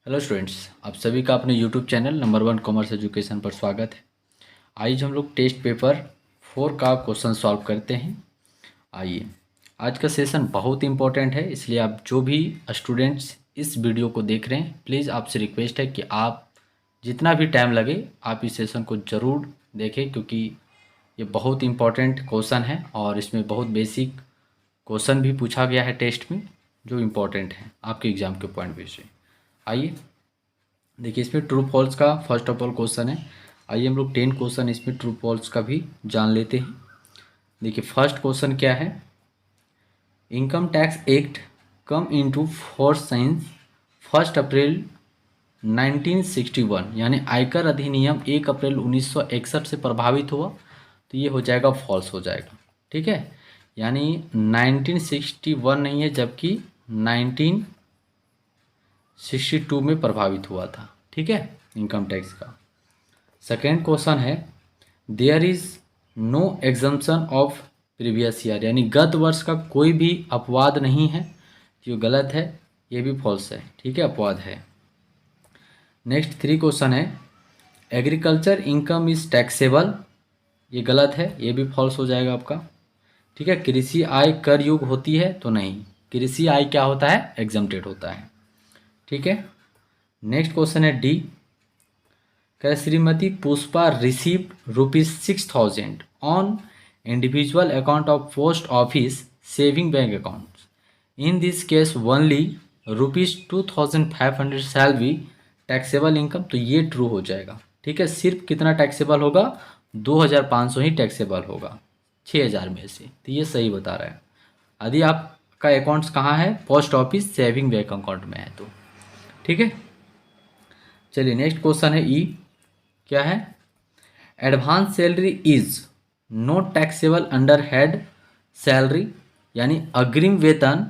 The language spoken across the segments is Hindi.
हेलो स्टूडेंट्स, आप सभी का अपने YouTube channel number 1 commerce education पर स्वागत है। आइए हम लोग टेस्ट पेपर 4 का क्वेश्चन सॉल्व करते हैं। आइए, आज का सेशन बहुत इंपॉर्टेंट है, इसलिए आप जो भी स्टूडेंट्स इस वीडियो को देख रहे हैं, प्लीज़ आपसे रिक्वेस्ट है कि आप जितना भी टाइम लगे आप इस सेशन को ज़रूर देखें, क्योंकि ये बहुत इंपॉर्टेंट क्वेश्चन है और इसमें बहुत बेसिक क्वेश्चन भी पूछा गया है टेस्ट में, जो इम्पोर्टेंट है आपके एग्ज़ाम के पॉइंट व्यू से। आइए देखिए, इसमें ट्रू फॉल्स का फर्स्ट ऑफ ऑल क्वेश्चन है। आइए हम लोग 10 क्वेश्चन इसमें ट्रू फॉल्स का भी जान लेते हैं। देखिए फर्स्ट क्वेश्चन क्या है, income tax act come into force science 1 अप्रैल 1961, यानी आयकर अधिनियम 1 अप्रैल 1961 से प्रभावित हुआ, तो ये हो जाएगा फॉल्स हो जाएगा। ठीक है, यानी 1961 नहीं है, जबकि 1962 में प्रभावित हुआ था। ठीक है, इनकम टैक्स का। सेकेंड क्वेश्चन है, there is no exemption of previous year, यानी गत वर्ष का कोई भी अपवाद नहीं है, जो गलत है, ये भी फॉल्स है। ठीक है, अपवाद है। नेक्स्ट 3 क्वेश्चन है, एग्रीकल्चर इनकम इज टैक्सेबल, ये गलत है, ये भी फॉल्स हो जाएगा आपका। ठीक है, कृषि आय कर योग्य होती है, तो नहीं, कृषि आय क्या होता है, एग्जम्प्टेड होता है। ठीक है, नेक्स्ट क्वेश्चन है डी, क्या Shrimati Pushpa received ₹6,000 on individual account of post office saving bank account, in this case only ₹2,500 shall be taxable income, तो ये ट्रू हो जाएगा। ठीक है, सिर्फ कितना टैक्सेबल होगा, 2,500 ही टैक्सेबल होगा 6,000 में से, तो ये सही बता रहा है। यदि आपका अकाउंट्स कहाँ है, post office saving bank account में है तो। ठीक है, चलिए नेक्स्ट क्वेश्चन है ई, क्या है, advance salary is not taxable under head salary, यानी अग्रिम वेतन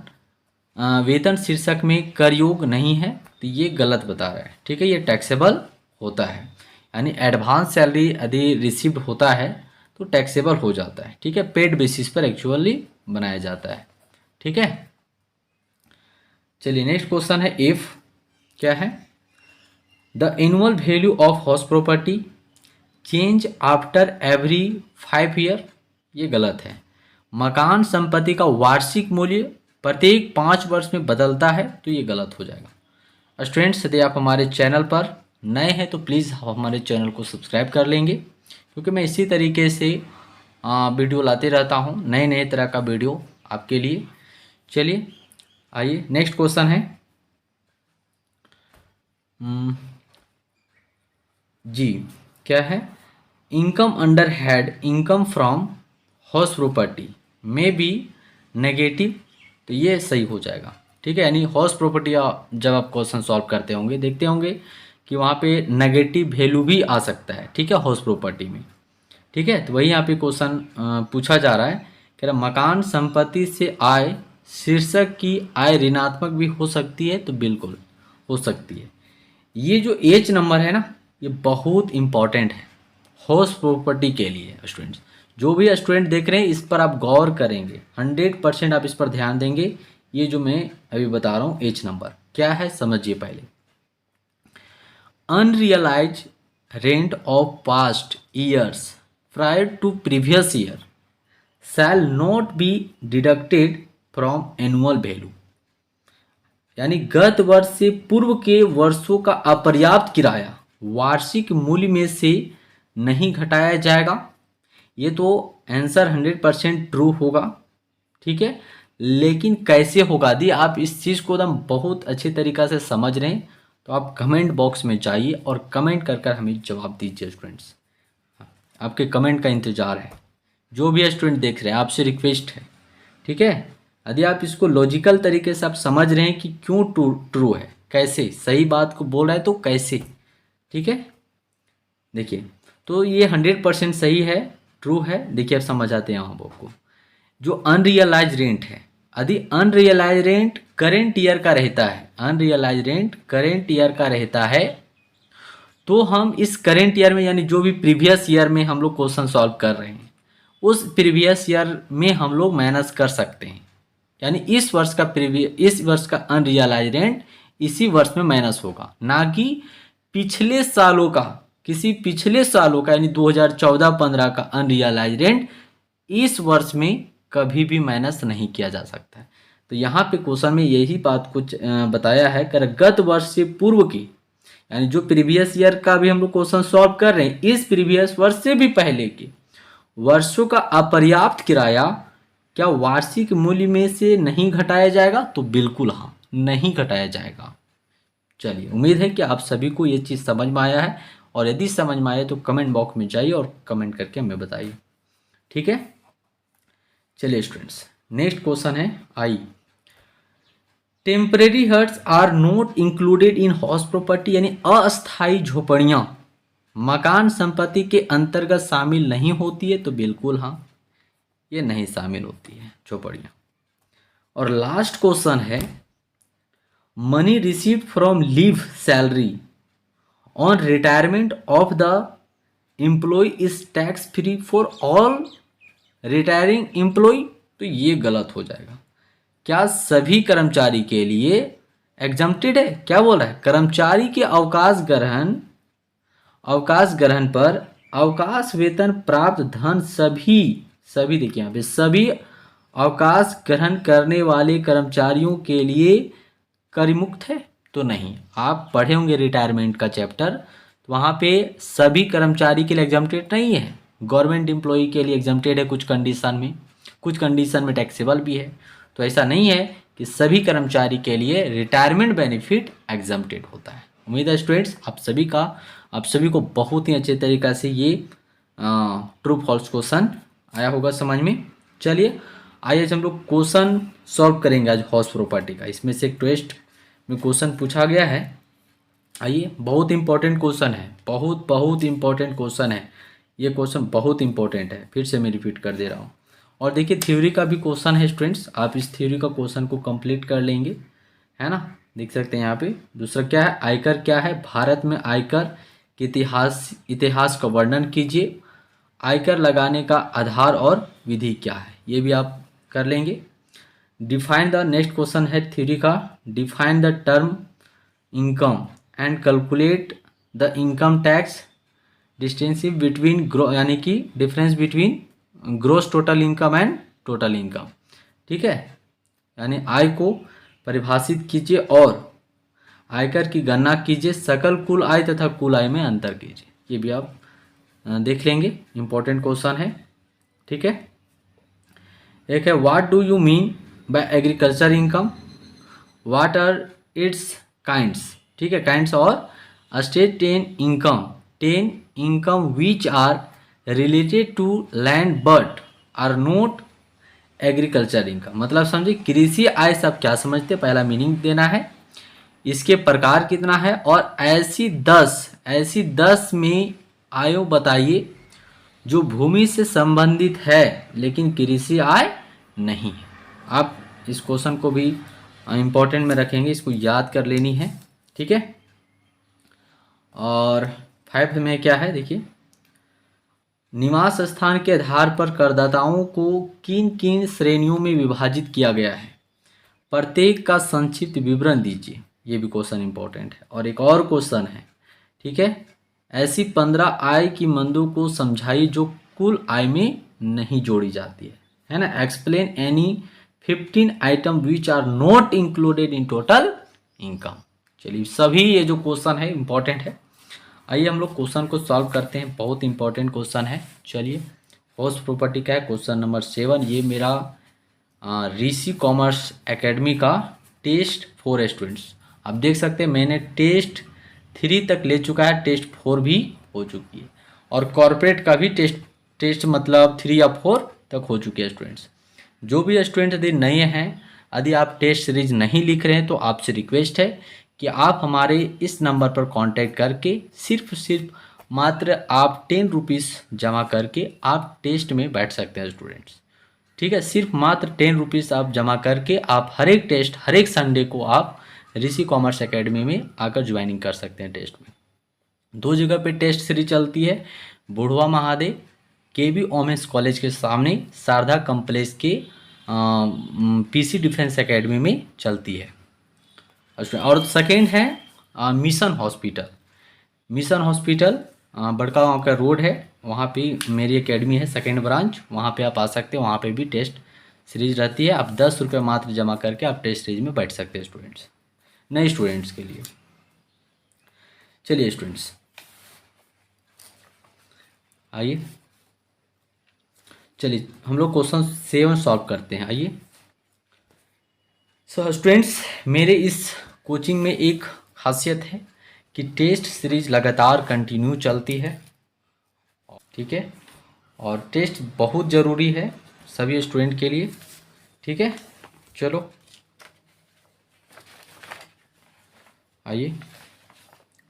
वेतन शीर्षक में कर योग्य नहीं है, तो ये गलत बता रहा है। ठीक है, ये टैक्सेबल होता है, यानी एडवांस सैलरी यदि रिसीव्ड होता है तो टैक्सेबल हो जाता है। ठीक है, पेड बेसिस पर एक्चुअली बनाया जाता है। ठीक है, चलिए नेक्स्ट क्वेश्चन है इफ, क्या है, the annual value of house property change after every 5 year, ये गलत है। मकान संपत्ति का वार्षिक मूल्य प्रत्येक 5 वर्ष में बदलता है, तो ये गलत हो जाएगा। स्टूडेंट्स, यदि आप हमारे चैनल पर नए हैं तो प्लीज़ आप हमारे चैनल को सब्सक्राइब कर लेंगे, क्योंकि मैं इसी तरीके से वीडियो लाते रहता हूँ, नए नए तरह का वीडियो आपके लिए। चलिए आइए नेक्स्ट क्वेश्चन है जी, क्या है, income under head income from house property में बी नेगेटिव, तो ये सही हो जाएगा। ठीक है, यानी हाउस प्रॉपर्टी जब आप क्वेश्चन सॉल्व करते होंगे, देखते होंगे कि वहाँ पे नेगेटिव वैल्यू भी आ सकता है। ठीक है, हाउस प्रॉपर्टी में। ठीक है, तो वही यहाँ पे क्वेश्चन पूछा जा रहा है, कह रहा मकान संपत्ति से आय शीर्षक की आय ऋणात्मक भी हो सकती है, तो बिल्कुल हो सकती है। ये जो एच नंबर है ना, ये बहुत इंपॉर्टेंट है हाउस प्रॉपर्टी के लिए। स्टूडेंट्स, जो भी स्टूडेंट देख रहे हैं, इस पर आप गौर करेंगे, 100% आप इस पर ध्यान देंगे। ये जो मैं अभी बता रहा हूँ एच नंबर क्या है, समझिए पहले। Unrealised rent of past years prior to previous year shall not be deducted from annual value, यानी गत वर्ष से पूर्व के वर्षों का अपर्याप्त किराया वार्षिक मूल्य में से नहीं घटाया जाएगा। ये तो आंसर 100% ट्रू होगा। ठीक है, लेकिन कैसे होगा, यदि आप इस चीज़ को एकदम बहुत अच्छे तरीक़ा से समझ रहे हैं तो आप कमेंट बॉक्स में जाइए और कमेंट कर कर हमें जवाब दीजिए। स्टूडेंट्स, आपके कमेंट का इंतज़ार है। जो भी स्टूडेंट देख रहे हैं, आपसे रिक्वेस्ट है। ठीक है, यदि आप इसको लॉजिकल तरीके से आप समझ रहे हैं कि क्यों ट्रू है, कैसे सही बात को बोल रहा है, तो कैसे। ठीक है, देखिए, तो ये 100% सही है, ट्रू है। देखिए, अब समझ आते हैं आप आपको। जो अनरियलाइज रेंट है, यदि अनरियलाइज रेंट करेंट ईयर का रहता है, अनरियलाइज रेंट करेंट ईयर का रहता है, तो हम इस करेंट ईयर में, यानी जो भी प्रीवियस ईयर में हम लोग क्वेश्चन सॉल्व कर रहे हैं, उस प्रीवियस ईयर में हम लोग माइनस कर सकते हैं। यानी इस वर्ष का अनरियलाइज रेंट इसी वर्ष में माइनस होगा, ना कि पिछले सालों का, किसी पिछले सालों का यानी 2014-15 का अनरियलाइज रेंट इस वर्ष में कभी भी माइनस नहीं किया जा सकता है। तो यहाँ पे क्वेश्चन में यही बात कुछ बताया है कि गत वर्ष से पूर्व की, यानी जो प्रीवियस ईयर का भी हम लोग क्वेश्चन सॉल्व कर रहे हैं, इस प्रीवियस वर्ष से भी पहले के वर्षों का अपर्याप्त किराया क्या वार्षिक मूल्य में से नहीं घटाया जाएगा? तो बिल्कुल हाँ, नहीं घटाया जाएगा। चलिए, उम्मीद है कि आप सभी को ये चीज़ समझ में आया है, और यदि समझ में आए तो कमेंट बॉक्स में जाइए और कमेंट करके हमें बताइए। ठीक है, चलिए स्टूडेंट्स, नेक्स्ट क्वेश्चन है I, temporary huts are not included in house property, यानी अस्थायी झोपड़ियाँ मकान संपत्ति के अंतर्गत शामिल नहीं होती है? तो बिल्कुल हाँ, ये नहीं शामिल होती है झोपड़ियाँ। और लास्ट क्वेश्चन है, money received from leave salary on retirement of the employ is tax free for all retiring employ? तो ये गलत हो जाएगा। क्या सभी कर्मचारी के लिए एग्जम्प्टेड है? क्या बोल रहा है? कर्मचारी के अवकाश ग्रहण पर अवकाश वेतन प्राप्त धन सभी देखिए यहाँ पे, सभी अवकाश ग्रहण करने वाले कर्मचारियों के लिए कर मुक्त है? तो नहीं। आप पढ़े होंगे रिटायरमेंट का चैप्टर, तो वहाँ पे सभी कर्मचारी के लिए एग्जम्प्टेड नहीं है। गवर्नमेंट एम्प्लॉई के लिए एग्जम्प्टेड है कुछ कंडीशन में टैक्सेबल भी है। तो ऐसा नहीं है कि सभी कर्मचारी के लिए रिटायरमेंट बेनिफिट एग्जम्प्टेड होता है। उम्मीद है स्टूडेंट्स आप सभी को बहुत ही अच्छे तरीक़ा से ये ट्रू फॉल्स क्वेश्चन आया होगा समझ में। चलिए आइए हम लोग क्वेश्चन सॉल्व करेंगे आज हाउस प्रॉपर्टी का। इसमें से एक टेस्ट में क्वेश्चन पूछा गया है। आइए, बहुत इंपॉर्टेंट क्वेश्चन है, बहुत इंपॉर्टेंट क्वेश्चन है। ये क्वेश्चन बहुत इंपॉर्टेंट है, फिर से मैं रिपीट कर दे रहा हूँ। और देखिए थ्योरी का भी क्वेश्चन है स्टूडेंट्स, आप इस थ्योरी का क्वेश्चन को कंप्लीट कर लेंगे, है ना। देख सकते हैं यहाँ पे। दूसरा क्या है, आयकर क्या है, भारत में आयकर के इतिहास का वर्णन कीजिए। आयकर लगाने का आधार और विधि क्या है, ये भी आप कर लेंगे। डिफाइन द, नेक्स्ट क्वेश्चन है थ्योरी का, define the term income and calculate the income tax distinctive between यानी कि difference between gross total income and total income. ठीक है, यानी आय को परिभाषित कीजिए और आयकर की गणना कीजिए, सकल कुल आय तथा कुल आय में अंतर कीजिए। ये भी आप देख लेंगे, इंपॉर्टेंट क्वेश्चन है। ठीक है, एक है what do you mean by agriculture income, what are its kinds. ठीक है, काइंड्स और state ten income which are related to land but are not agriculture income. मतलब समझिए कृषि आय से आप क्या समझते हैं, पहला मीनिंग देना है, इसके प्रकार कितना है, और ऐसी 10 में आयो बताइए जो भूमि से संबंधित है लेकिन कृषि आय नहीं है। आप इस क्वेश्चन को भी इम्पोर्टेंट में रखेंगे, इसको याद कर लेनी है। ठीक है, और 5 में क्या है देखिए, निवास स्थान के आधार पर करदाताओं को किन किन श्रेणियों में विभाजित किया गया है, प्रत्येक का संक्षिप्त विवरण दीजिए। ये भी क्वेश्चन इंपॉर्टेंट है। और एक और क्वेश्चन है, ठीक है, ऐसी 15 आय की मंदों को समझाइए जो कुल आय में नहीं जोड़ी जाती है ना। Explain any 15 item which are not included in total income. चलिए सभी ये जो क्वेश्चन है इंपॉर्टेंट है। आइए हम लोग क्वेश्चन को सॉल्व करते हैं, बहुत इंपॉर्टेंट क्वेश्चन है। चलिए, हाउस प्रॉपर्टी का है क्वेश्चन नंबर 7। ये मेरा ऋषि कॉमर्स एकेडमी का टेस्ट 4 स्टूडेंट्स। आप देख सकते हैं मैंने टेस्ट 3 तक ले चुका है, टेस्ट 4 भी हो चुकी है, और कॉर्पोरेट का भी टेस्ट मतलब 3 या 4 तक हो चुकी है स्टूडेंट्स। जो भी स्टूडेंट यदि नए हैं, यदि आप टेस्ट सीरीज नहीं लिख रहे हैं तो आपसे रिक्वेस्ट है कि आप हमारे इस नंबर पर कांटेक्ट करके सिर्फ मात्र आप 10 रुपीज़ जमा करके आप टेस्ट में बैठ सकते हैं स्टूडेंट्स। ठीक है, सिर्फ मात्र 10 रुपीज़ आप जमा करके आप हर एक टेस्ट, हर एक संडे को आप ऋषि कॉमर्स एकेडमी में आकर ज्वाइनिंग कर सकते हैं। टेस्ट में 2 जगह पे टेस्ट सीरीज चलती है, बुढ़वा महादेव केबी ओमेंस कॉलेज के सामने शारदा कॉम्प्लेक्स के पीसी डिफेंस एकेडमी में चलती है। और सेकेंड है मिशन हॉस्पिटल। मिशन हॉस्पिटल बड़का गाँव का रोड है, वहाँ पे मेरी एकेडमी है सेकेंड ब्रांच, वहाँ पे आप आ सकते हैं। वहाँ पे भी टेस्ट सीरीज रहती है, आप 10 रुपये मात्र जमा करके आप टेस्ट सीरीज में बैठ सकते हैं स्टूडेंट्स, नए स्टूडेंट्स के लिए। चलिए स्टूडेंट्स आइए, चलिए हम लोग क्वेश्चन 7 सॉल्व करते हैं। आइए सो स्टूडेंट्स, मेरे इस कोचिंग में एक खासियत है कि टेस्ट सीरीज लगातार कंटिन्यू चलती है, ठीक है, और टेस्ट बहुत ज़रूरी है सभी स्टूडेंट के लिए, ठीक है। चलो आइए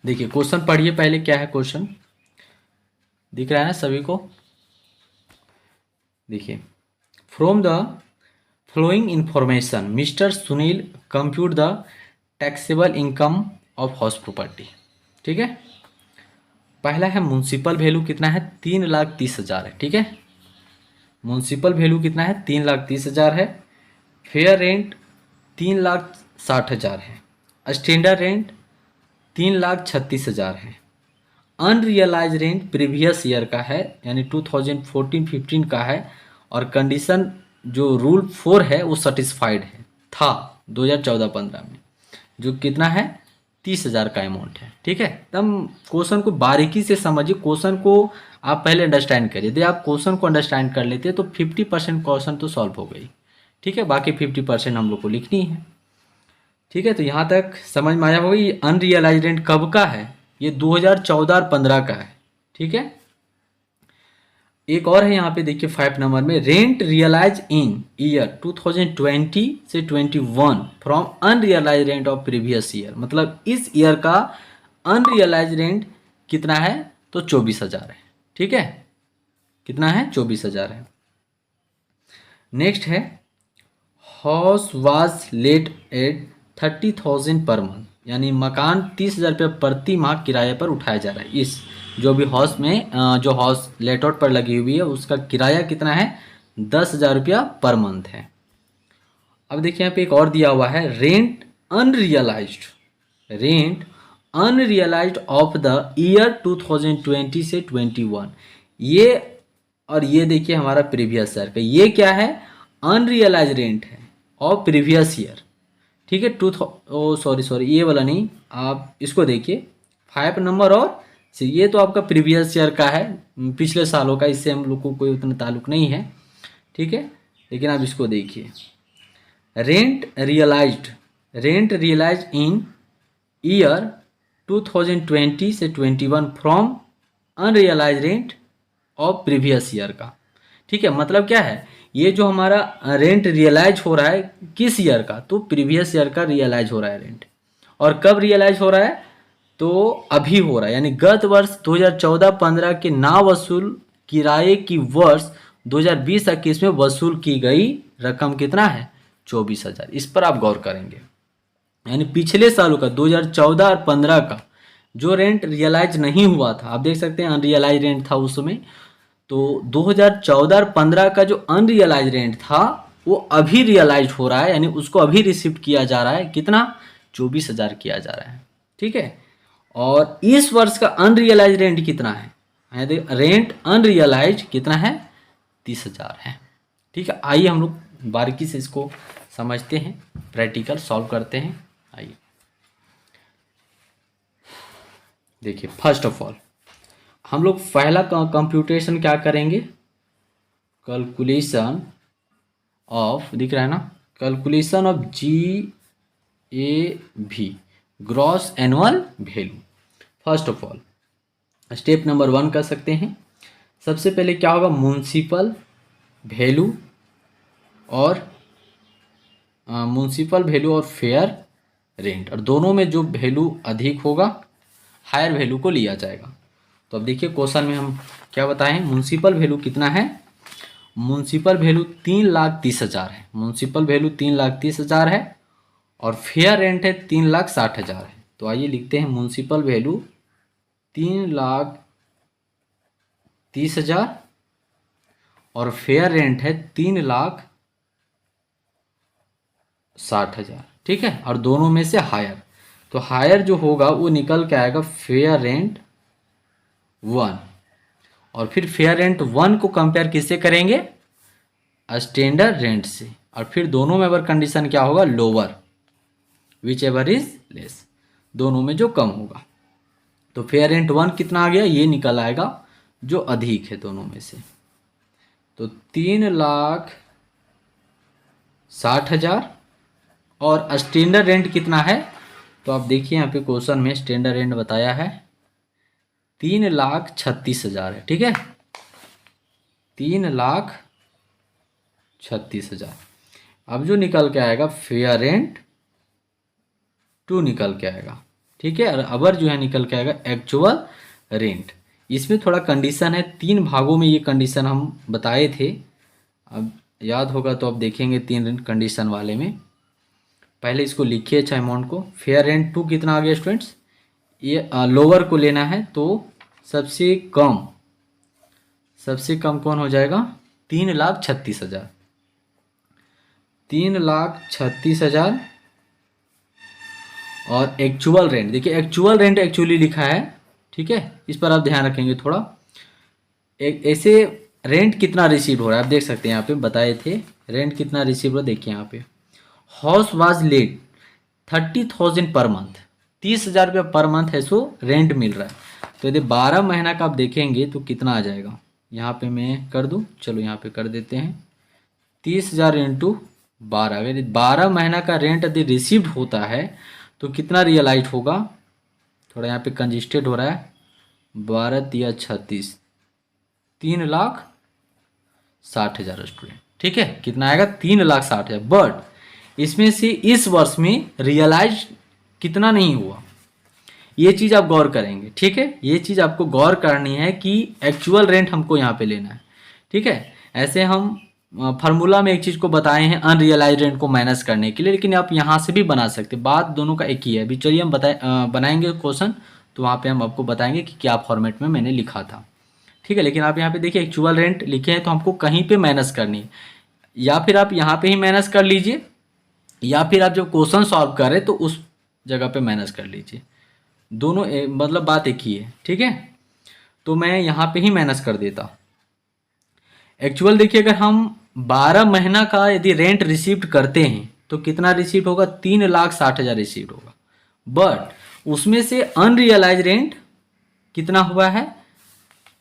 देखिए, क्वेश्चन पढ़िए पहले, क्या है क्वेश्चन, दिख रहा है ना सभी को? देखिए, from the flowing information mister Sunil compute the taxable income of house property, ठीक है। पहला है म्यूनसिपल वैल्यू कितना है, 3,30,000 है, ठीक है। म्यूनसिपल वैल्यू कितना है, 3,30,000 है। फेयर रेंट 3,60,000 है। स्टैंडर्ड रेंट 3,36,000 है। अनरियलाइज रेंट प्रीवियस ईयर का है, यानी 2014-15 का है, और कंडीशन जो रूल 4 है वो सेटिस्फाइड है, था 2014-15 में, जो कितना है 30,000 का अमाउंट है, ठीक है। एकदम क्वेश्चन को बारीकी से समझिए, क्वेश्चन को आप पहले अंडरस्टैंड करिए। यदि आप क्वेश्चन को अंडरस्टैंड कर लेते तो 50% क्वेश्चन तो सॉल्व हो गई, ठीक है, बाकी 50% हम लोग को लिखनी है, ठीक है। तो यहाँ तक समझ में आया होगा। ये अनरियलाइज रेंट कब का है, ये 2014 और 15 का है, ठीक है। एक और है यहाँ पे देखिए 5 नंबर में, रेंट रियलाइज इन ईयर 2020 से 21 from unrealise rent of previous year, मतलब इस ईयर का अनरियलाइज रेंट कितना है, तो 24,000 है, ठीक है। कितना है, 24,000 है। नेक्स्ट है, house was late at 30,000 per month, यानी मकान 30,000 रुपये प्रति माह किराए पर उठाया जा रहा है। इस जो भी हाउस में जो हाउस लेट आउट पर लगी हुई है उसका किराया कितना है, 10,000 रुपया पर मंथ है। अब देखिए यहाँ पे एक और दिया हुआ है, rent unrealised of the year 2020 से 21, ये और ये देखिए हमारा प्रीवियस ईयर का, ये क्या है, अनरियलाइज रेंट है ऑफ प्रीवियस ईयर, ठीक है। सॉरी ये वाला नहीं, आप इसको देखिए 5 नंबर, और ये तो आपका प्रीवियस ईयर का है, पिछले सालों का, इससे हम लोग को कोई उतना ताल्लुक नहीं है, ठीक है। लेकिन आप इसको देखिए, रेंट रियलाइज्ड इन ईयर 2020 से 21 from unrealise rent of previous year का, ठीक है। मतलब क्या है, ये जो हमारा रेंट रियलाइज हो रहा है किस ईयर का, तो प्रीवियस ईयर का रियलाइज हो रहा है रेंट। और कब रियलाइज हो रहा है, तो अभी हो रहा है, यानी गत वर्ष 2014-15 के ना वसूल किराए की वर्ष 2020-21 में वसूल की गई रकम कितना है, 24,000। इस पर आप गौर करेंगे, यानी पिछले सालों का 2014 और 15 का जो रेंट रियलाइज नहीं हुआ था, आप देख सकते हैं अनरियलाइज रेंट था उस समय, तो 2014 और 15 का जो अनरियलाइज रेंट था वो अभी रियलाइज हो रहा है, यानी उसको अभी रिसिप्ट किया जा रहा है, कितना, 24,000 किया जा रहा है, ठीक है। और इस वर्ष का अनरियलाइज रेंट कितना है, रेंट अनरियलाइज कितना है, 30,000 है, ठीक है। आइए हम लोग बारीकी से इसको समझते हैं, प्रैक्टिकल सॉल्व करते हैं। आइए देखिए, फर्स्ट ऑफ ऑल हम लोग पहला कंप्यूटेशन क्या करेंगे, कैलकुलेशन ऑफ, दिख रहा है ना, calculation of GAV, gross annual value. First of all step number 1 कर सकते हैं। सबसे पहले क्या होगा, म्यूनसिपल वैल्यू और फेयर रेंट, और दोनों में जो वैल्यू अधिक होगा हायर वैल्यू को लिया जाएगा। तो अब देखिए क्वेश्चन में हम क्या बताएं, म्यूनसिपल वैल्यू कितना है, म्यूनसिपल वैल्यू 3,30,000 है, म्यूनसिपल वैल्यू 3,30,000 है, और फेयर रेंट है 3,60,000 है। तो आइए लिखते हैं, म्यूनसिपल वैल्यू 3,30,000 और फेयर रेंट है 3,60,000, ठीक है, और दोनों में से हायर, तो हायर जो होगा वो निकल के आएगा फेयर रेंट 1। और फिर फेयर रेंट 1 को कंपेयर किससे करेंगे, स्टैंडर्ड रेंट से, और फिर दोनों में अगर कंडीशन क्या होगा, lower, which ever is less, दोनों में जो कम होगा। तो फेयर रेंट 1 कितना आ गया, ये निकल आएगा जो अधिक है दोनों में से। तो 3,60,000 और स्टैंडर्ड रेंट कितना है, तो आप देखिए यहाँ पे क्वेश्चन में स्टैंडर्ड रेंट बताया है 3,36,000 है, ठीक है, 3,36,000। अब जो निकल के आएगा फेयर रेंट 2 निकल के आएगा, ठीक है, और अबर जो है निकल के आएगा एक्चुअल रेंट। इसमें थोड़ा कंडीशन है, 3 भागों में ये कंडीशन हम बताए थे, अब याद होगा तो अब देखेंगे 3 कंडीशन वाले में। पहले इसको लिखिए अच्छा अमाउंट को। फेयर रेंट 2 कितना आ गया स्टूडेंट्स, ये लोअर को लेना है, तो सबसे कम कौन हो जाएगा, 3,36,000, 3,36,000। और एक्चुअल रेंट, देखिए एक्चुअल रेंट एक्चुअली लिखा है, ठीक है, इस पर आप ध्यान रखेंगे थोड़ा। एक ऐसे रेंट कितना रिसीव हो रहा है आप देख सकते हैं, यहाँ पे बताए थे रेंट कितना रिसीव हो रहा है, देखिए यहाँ पे house was late 30,000 per month, 30,000 रुपया पर मंथ है सो रेंट मिल रहा है। तो यदि 12 महीना का आप देखेंगे तो कितना आ जाएगा, यहाँ पे मैं कर दूँ, चलो यहाँ पे कर देते हैं 30,000 इंटू 12। अगर 12 महीना का रेंट यदि रिसीव्ड होता है तो कितना रियलाइज होगा, थोड़ा यहाँ पे कंजिस्टेड हो रहा है, 12 या 36, 3,60,000 स्टूडेंट, ठीक है, कितना आएगा 3,60,000। बट इसमें से इस वर्ष में रियलाइज कितना नहीं हुआ, ये चीज़ आप गौर करेंगे, ठीक है, ये चीज़ आपको गौर करनी है कि एक्चुअल रेंट हमको यहाँ पे लेना है, ठीक है। ऐसे हम फार्मूला में एक चीज़ को बताए हैं अनरियलाइज रेंट को माइनस करने के लिए, लेकिन आप यहाँ से भी बना सकते हैं, बात दोनों का एक ही है। अभी चलिए हम बनाएंगे क्वेश्चन, तो वहाँ पे हम आपको बताएंगे कि क्या फॉर्मेट में मैंने लिखा था, ठीक है। लेकिन आप यहाँ पे देखिए एक्चुअल रेंट लिखे हैं तो हमको कहीं पे माइनस करनी है, या फिर आप यहाँ पे ही माइनस कर लीजिए, या फिर आप जब क्वेश्चन सॉल्व करें तो उस जगह पे माइनस कर लीजिए, दोनों मतलब बात एक ही है, ठीक है। तो मैं यहाँ पे ही माइनस कर देता। एक्चुअल देखिए अगर हम 12 महीना का यदि रेंट रिसीव्ड करते हैं तो कितना रिसीव्ड होगा, 3,60,000 रिसीव्ड होगा। बट उसमें से अनरियलाइज रेंट कितना हुआ है,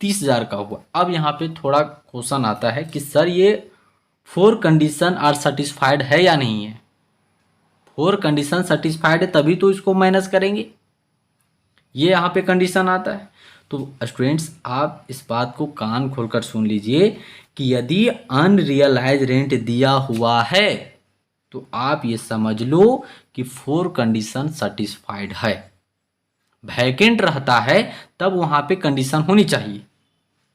30,000 का हुआ। अब यहाँ पे थोड़ा क्वेश्चन आता है कि सर ये 4 कंडीशन आर सेटिस्फाइड है या नहीं है। 4 कंडीशन सेटिस्फाइड है तभी तो इसको माइनस करेंगे, ये यहाँ पे कंडीशन आता है। तो स्टूडेंट्स आप इस बात को कान खोलकर सुन लीजिए कि यदि अनरियलाइज रेंट दिया हुआ है तो आप ये समझ लो कि 4 कंडीशन सेटिस्फाइड है। वैकेंट रहता है तब वहाँ पे कंडीशन होनी चाहिए,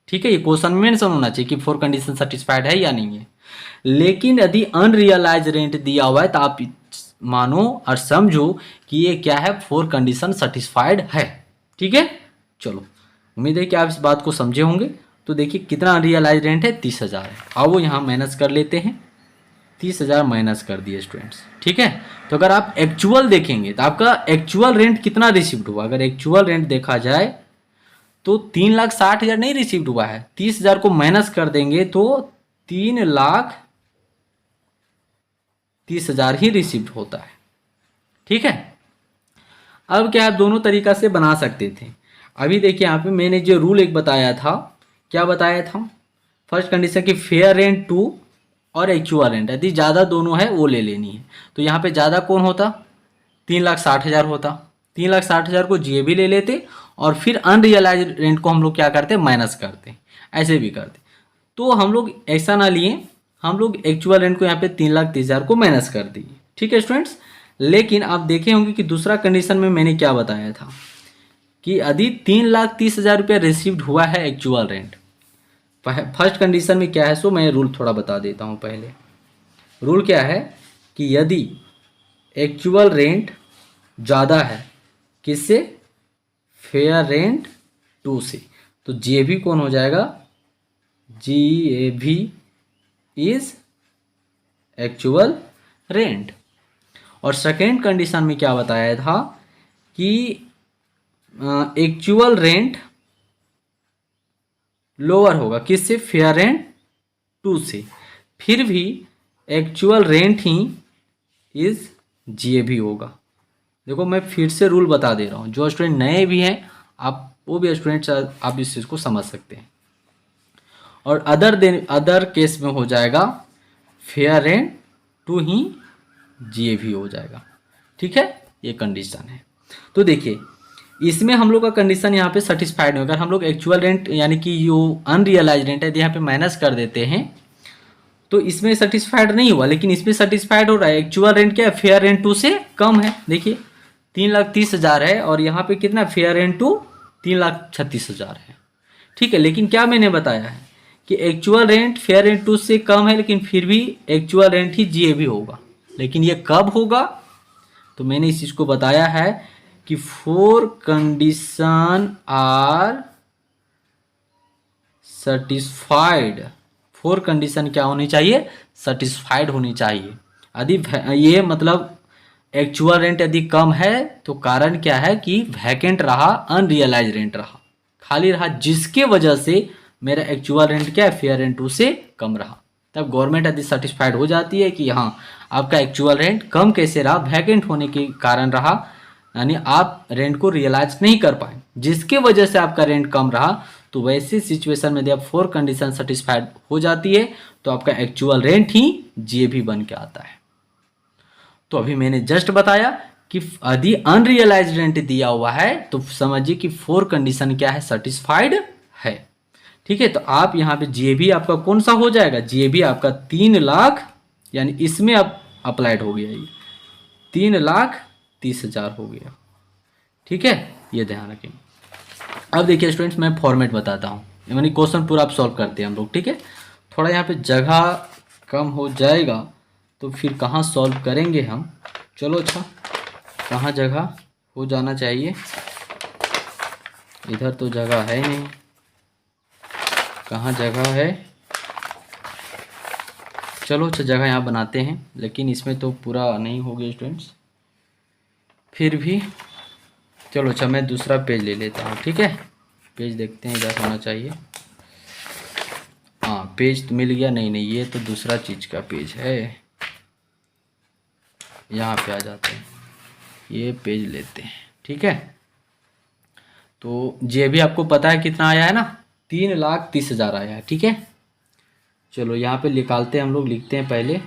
ठीक है, ये क्वेश्चन में मेंशन होना चाहिए कि 4 कंडीशन सेटिस्फाइड है या नहीं है। लेकिन यदि अनरियलाइज रेंट दिया हुआ है तो आप मानो और समझो कि ये क्या है, 4 कंडीशन सेटिस्फाइड है, ठीक है। चलो उम्मीद है कि आप इस बात को समझे होंगे। तो देखिए कितना अनरियलाइज रेंट है, 30,000 है। आओ यहाँ माइनस कर लेते हैं, 30,000 माइनस कर दिए स्टूडेंट्स, ठीक है। तो अगर आप एक्चुअल देखेंगे तो आपका एक्चुअल रेंट कितना रिसीव्ड हुआ, अगर एक्चुअल रेंट देखा जाए तो 3,60,000 नहीं रिसीव्ड हुआ है, 30,000 को माइनस कर देंगे तो 3,30,000 ही रिसीव्ड होता है, ठीक है। अब क्या आप दोनों तरीका से बना सकते थे। अभी देखिए यहाँ पे मैंने जो रूल एक बताया था, क्या बताया था, फर्स्ट कंडीशन की फेयर रेंट 2 और एक्चुअल रेंट यदि ज़्यादा दोनों है वो ले लेनी है। तो यहाँ पे ज़्यादा कौन होता, 3,60,000 होता, 3,60,000 को जी भी ले लेते और फिर अनरियलाइज रेंट को हम लोग क्या करते, माइनस करते, ऐसे भी करते। तो हम लोग ऐसा ना लिए, हम लोग एक्चुअल रेंट को यहाँ पे 3,30,000 को माइनस कर दिए, ठीक है स्टूडेंट्स। लेकिन आप देखे होंगे कि दूसरा कंडीशन में मैंने क्या बताया था कि यदि 3,30,000 रुपया रिसीव्ड हुआ है एक्चुअल रेंट, फर्स्ट कंडीशन में क्या है, सो मैं रूल थोड़ा बता देता हूँ। पहले रूल क्या है कि यदि एक्चुअल रेंट ज़्यादा है किससे, फेयर रेंट 2 से, तो जे भी कौन हो जाएगा, जी ए भी इज एक्चुअल रेंट। और सेकेंड कंडीशन में क्या बताया था कि एक्चुअल रेंट लोअर होगा, किससे? फेयर रेंट टू से, फिर भी actual rent he is GAB होगा। देखो मैं फिर से रूल बता दे रहा हूँ, जो स्टूडेंट नए भी हैं आप, वो भी स्टूडेंट आप इस चीज़ को समझ सकते हैं। और अदर केस में हो जाएगा फेयर रेंट टू ही जीएबी हो जाएगा। ठीक है, ये कंडीशन है। तो देखिए इसमें हम लोग का कंडीशन यहाँ पे सेटिस्फाइड है। अगर हम लोग एक्चुअल रेंट यानी कि जो अनरियलाइज रेंट है यदि यहाँ पे माइनस कर देते हैं तो इसमें सेटिस्फाइड नहीं हुआ, लेकिन इसमें सेटिस्फाइड हो रहा है। एक्चुअल रेंट क्या है? फेयर रेंट टू से कम है। देखिए 3,30,000 है और यहाँ पे कितना? फेयर रेंट टू 3,36,000 है। ठीक है, लेकिन क्या मैंने बताया है कि actual rent fair rent too से कम है, लेकिन फिर भी एक्चुअल रेंट ही जीएबी होगा। लेकिन ये कब होगा? तो मैंने इस चीज़ को बताया है कि 4 कंडीशन आर सेटिस्फाइड। 4 कंडीशन क्या होनी चाहिए? सेटिस्फाइड होनी चाहिए। यदि ये मतलब एक्चुअल रेंट यदि कम है तो कारण क्या है कि वैकेंट रहा, अनरियलाइज रेंट रहा, खाली रहा, जिसके वजह से मेरा एक्चुअल रेंट क्या है? फेयर रेंट टू से कम रहा। तब गवर्नमेंट यदि सेटिस्फाइड हो जाती है कि हाँ आपका एक्चुअल रेंट कम कैसे रहा? वैकेंट होने के कारण रहा, यानी आप रेंट को रियलाइज नहीं कर पाए, जिसके वजह से आपका रेंट कम रहा। तो वैसे सिचुएशन में यदि आप 4 कंडीशन सेटिस्फाइड हो जाती है तो आपका एक्चुअल रेंट ही जीएबी बन के आता है। तो अभी मैंने जस्ट बताया कि यदि अनरियलाइज रेंट दिया हुआ है तो समझिए कि 4 कंडीशन क्या है? सेटिस्फाइड है। ठीक है, तो आप यहाँ पे जीएबी आपका कौन सा हो जाएगा? जीएबी आपका 3 लाख, यानी इसमें आप अप्लाइड हो गया, ये 3,30,000 हो गया। ठीक है, ये ध्यान रखें। अब देखिए स्टूडेंट्स मैं फॉर्मेट बताता हूँ, यानी क्वेश्चन पूरा आप सॉल्व करते हैं हम लोग। ठीक है, थोड़ा यहाँ पे जगह कम हो जाएगा तो फिर कहाँ सॉल्व करेंगे हम। चलो अच्छा, कहाँ जगह हो जाना चाहिए? इधर तो जगह है नहीं, कहाँ जगह है? चलो अच्छा जगह यहाँ बनाते हैं, लेकिन इसमें तो पूरा नहीं हो गया स्टूडेंट्स, फिर भी चलो अच्छा मैं दूसरा पेज ले लेता हूँ। ठीक है, पेज देखते हैं इधर होना चाहिए। हाँ पेज तो मिल गया। नहीं नहीं, ये तो दूसरा चीज़ का पेज है, यहाँ पे आ जाते हैं, ये पेज लेते हैं। ठीक है, तो ये भी आपको पता है कितना आया है ना? 3,30,000 आया है। ठीक है, चलो यहाँ पे निकालते हैं हम लोग, लिखते हैं पहले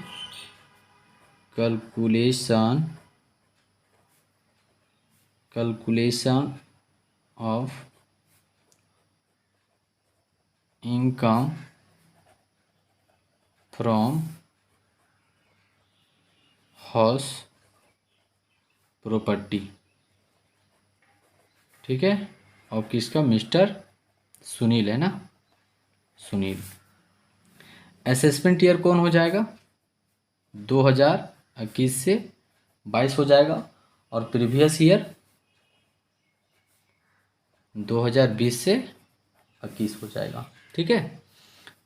calculation of income from house property. ठीक है, और किसका? मिस्टर सुनील है ना, सुनील। असेसमेंट ईयर कौन हो जाएगा? 2021 से 22 हो जाएगा, और प्रीवियस ईयर 2020 से 21 हो जाएगा। ठीक है,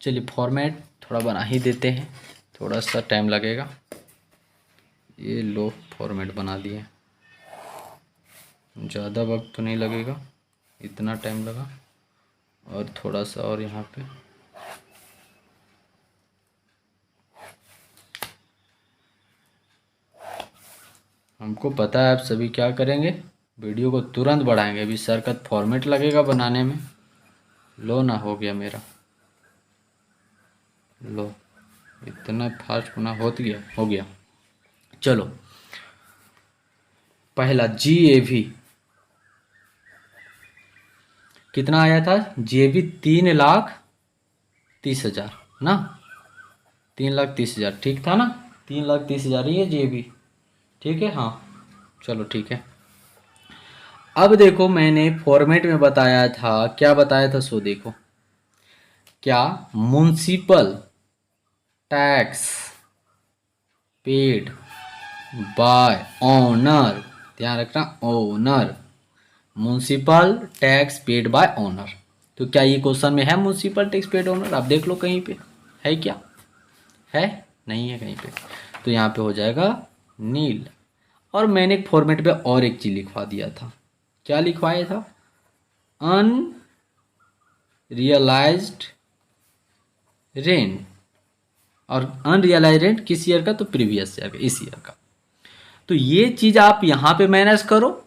चलिए फॉर्मेट थोड़ा बना ही देते हैं, थोड़ा सा टाइम लगेगा। ये लो फॉर्मेट बना दिए, ज़्यादा वक्त तो नहीं लगेगा, इतना टाइम लगा, और थोड़ा सा और यहाँ पे हमको पता है आप सभी क्या करेंगे, वीडियो को तुरंत बढ़ाएंगे। अभी सर का फॉर्मेट लगेगा बनाने में। लो ना, हो गया मेरा, लो इतना फास्ट होना हो गया। चलो पहला जीएवी कितना आया था? जीएवी 3,30,000 ना, 3,30,000 ठीक था ना? 3,30,000 ही है जीएवी। ठीक है, हाँ चलो ठीक है। अब देखो मैंने फॉर्मेट में बताया था, क्या बताया था सो देखो, क्या municipal tax paid by owner, ध्यान रखना owner, municipal tax paid by owner. तो क्या ये क्वेश्चन में है म्युनिसिपल टैक्स पेड ओनर? आप देख लो कहीं पे है क्या? है नहीं है कहीं पे, तो यहाँ पे हो जाएगा नील। और मैंने एक फॉर्मेट पे और एक चीज़ लिखवा दिया था। क्या लिखवाया था? Unrealised rent. और अनरियलाइज्ड रेंट किस ईयर का? तो प्रीवियस ईयर का, इस ईयर का। तो ये चीज़ आप यहाँ पे मैनेज करो,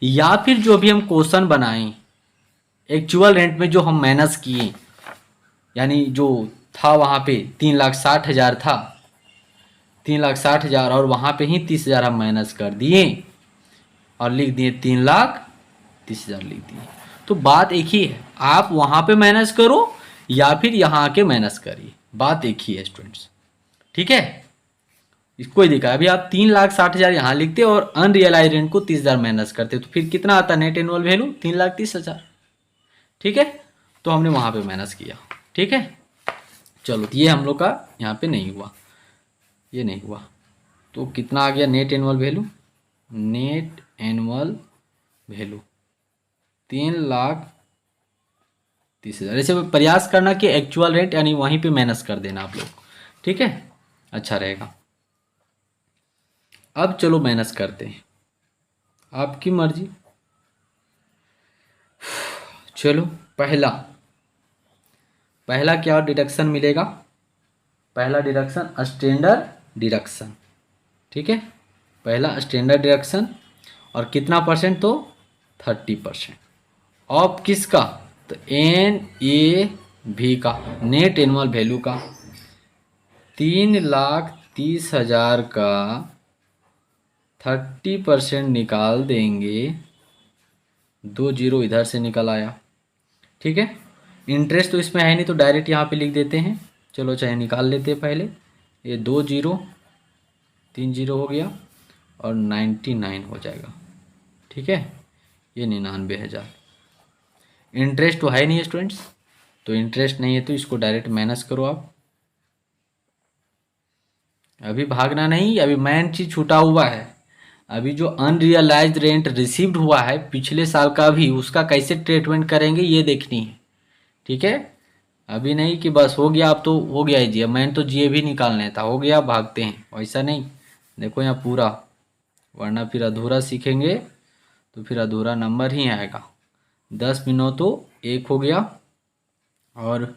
या फिर जो भी हम क्वेश्चन बनाएं एक्चुअल रेंट में जो हम मैनेज किए, यानी जो था वहाँ पे 3,60,000 था, 3,60,000, और वहाँ पे ही 30,000 हम माइनस कर दिए और लिख दिए 3,30,000 लिख दिए। तो बात एक ही है, आप वहाँ पे माइनस करो या फिर यहाँ आके माइनस करिए, बात एक ही है स्टूडेंट्स। ठीक है, इसको ही देखा। अभी आप 3,60,000 यहाँ लिखते और अनरियलाइज रेंट को 30,000 माइनस करते तो फिर कितना आता? Net annual value 3,30,000। ठीक है, तो हमने वहाँ पे माइनस किया। ठीक है, चलो, तो ये हम लोग का यहाँ पे नहीं हुआ, ये नहीं हुआ। तो कितना आ गया net annual value? Net annual value 3,30,000। ऐसे प्रयास करना कि एक्चुअल रेट यानी वहीं पे माइनस कर देना आप लोग। ठीक है, अच्छा रहेगा। अब चलो माइनस करते हैं, आपकी मर्जी। चलो, पहला क्या डिडक्शन मिलेगा? पहला डिडक्शन स्टैंडर्ड डिडक्शन। ठीक है, पहला स्टैंडर्ड डिडक्शन, और कितना परसेंट? तो 30%। ऑफ किसका? तो NAV का, नेट एनुअल वैल्यू का। 3,30,000 का 30% निकाल देंगे, 2 जीरो इधर से निकल आया। ठीक है, इंटरेस्ट तो इसमें है नहीं तो डायरेक्ट यहाँ पे लिख देते हैं। चलो, चाहे निकाल लेते हैं पहले। ये 2 जीरो 3 जीरो हो गया और 99 हो जाएगा। ठीक है, ये 99,000। इंटरेस्ट तो है नहीं है स्टूडेंट्स, तो इंटरेस्ट नहीं है तो इसको डायरेक्ट माइनस करो आप। अभी भागना नहीं, अभी मेन चीज छूटा हुआ है। अभी जो अनरियलाइज्ड रेंट रिसीव्ड हुआ है पिछले साल का, भी उसका कैसे ट्रीटमेंट करेंगे ये देखनी है। ठीक है, अभी नहीं कि बस हो गया, अब तो हो गया है जी, मैंने तो जीए भी निकालने था, हो गया भागते हैं, वैसा नहीं। देखो यहाँ पूरा, वरना फिर अधूरा सीखेंगे तो फिर अधूरा नंबर ही आएगा। 10 में 9 तो 1 हो गया, और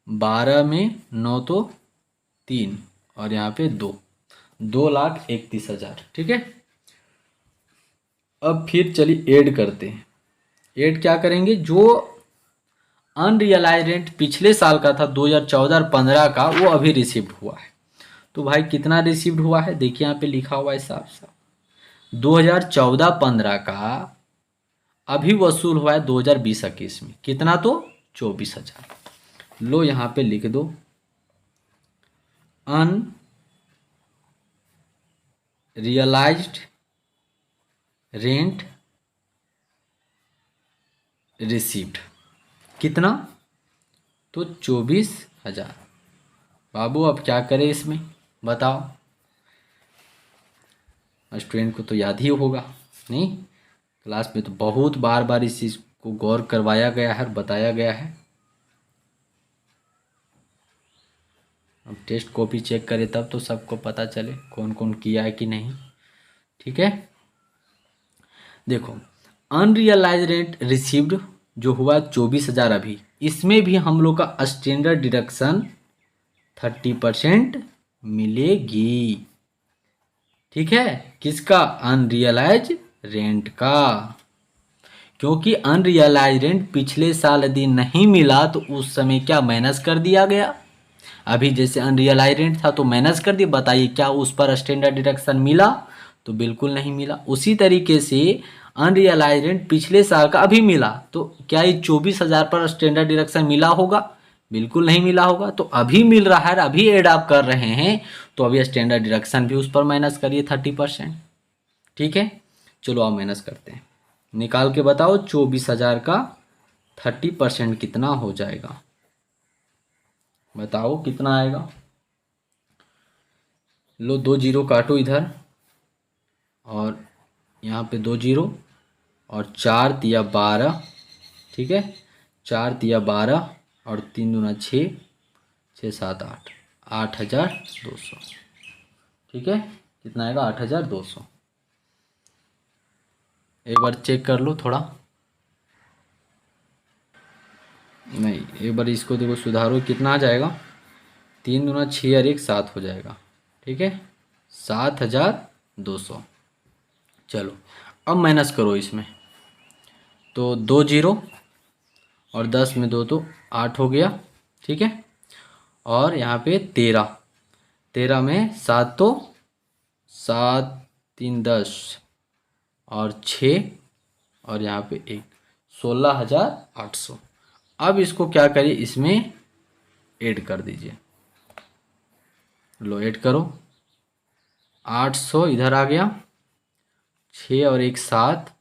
12 में 9 तो 3, और यहाँ पे 2,31,000। ठीक है, अब फिर चलिए ऐड करते हैं। ऐड क्या करेंगे? जो अनरियलाइज रेंट पिछले साल का था 2014-15 का, वो अभी रिसीव्ड हुआ है। तो भाई कितना रिसीव्ड हुआ है? देखिए यहाँ पे लिखा हुआ है साफ साफ, 2014-15 का अभी वसूल हुआ है 2020-21 में। कितना? तो 24,000। लो यहाँ पे लिख दो, अनरियलाइज्ड रेंट रिसीव्ड कितना? तो 24,000। बाबू अब क्या करें इसमें, बताओ? स्टूडेंट को तो याद ही होगा, नहीं? क्लास में तो बहुत बार बार इस चीज़ को गौर करवाया गया है और बताया गया है। अब टेस्ट कॉपी चेक करें तब तो सबको पता चले कौन कौन किया है कि नहीं। ठीक है, देखो, अनरियलाइज रेंट रिसीव्ड जो हुआ 24,000 अभी, इसमें भी हम लोग का स्टैंडर्ड डिडक्शन 30% मिलेगी। ठीक है, किसका? अनरियलाइज रेंट का। क्योंकि अनरियलाइज रेंट पिछले साल यदि नहीं मिला तो उस समय क्या माइनस कर दिया गया। अभी जैसे अनरियलाइज रेंट था तो माइनस कर दिया, बताइए क्या उस पर स्टैंडर्ड डिडक्शन मिला? तो बिल्कुल नहीं मिला। उसी तरीके से अनरियलाइज रेंट पिछले साल का अभी मिला तो क्या ये 24,000 पर स्टैंडर्ड डिडक्शन मिला होगा? बिल्कुल नहीं मिला होगा। तो अभी मिल रहा है, अभी एड आप कर रहे हैं, तो अभी स्टैंडर्ड डिडक्शन भी उस पर माइनस करिए 30%। ठीक है, चलो आप माइनस करते हैं, निकाल के बताओ 24,000 का 30% कितना हो जाएगा? बताओ कितना आएगा? लो 2 जीरो काटो इधर, और यहाँ पे 2 जीरो, और 4 तिया 12। ठीक है, 4 तिया 12 और 3 दूना 6, 6 7 8, 8,200। ठीक है, कितना आएगा 8,200। एक बार चेक कर लो थोड़ा, नहीं एक बार इसको देखो सुधारो, कितना आ जाएगा, 3 दूना 6 और 1 7 हो जाएगा। ठीक है, 7,200। चलो अब माइनस करो इसमें, तो 2 जीरो और 10 में 2 तो 8 हो गया। ठीक है, और यहाँ पे 13, 13 में 7 तो 7 3 10 और 6 और यहाँ पे 1, 16,800। अब इसको क्या करिए, इसमें ऐड कर दीजिए। लो ऐड करो, 800 इधर आ गया, 6 और 1 7,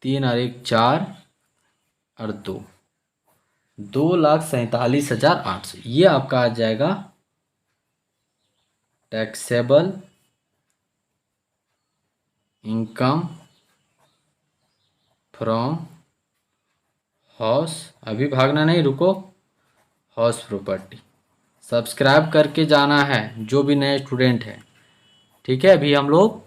3 और 1 4 और 2, 2,47,800। ये आपका आ जाएगा टैक्सेबल इनकम फ्रॉम हाउस, अभी भागना नहीं, रुको, हाउस प्रॉपर्टी। सब्सक्राइब करके जाना है जो भी नए स्टूडेंट हैं। ठीक है, अभी हम लोग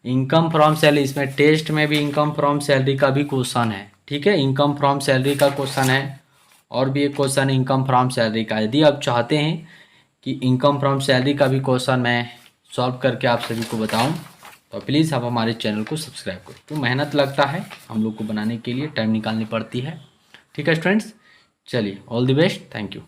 इनकम फ्रॉम सैलरी, इसमें टेस्ट में भी इनकम फ्रॉम सैलरी का भी क्वेश्चन है। ठीक है, इनकम फ्रॉम सैलरी का क्वेश्चन है, और भी एक क्वेश्चन इनकम फ्रॉम सैलरी का। यदि आप चाहते हैं कि इनकम फ्रॉम सैलरी का भी क्वेश्चन मैं सॉल्व करके आप सभी को बताऊं, तो प्लीज़ आप हमारे चैनल को सब्सक्राइब करो। तो मेहनत लगता है हम लोग को बनाने के लिए, टाइम निकालनी पड़ती है। ठीक है स्टूडेंट्स, चलिए all the best, thank you.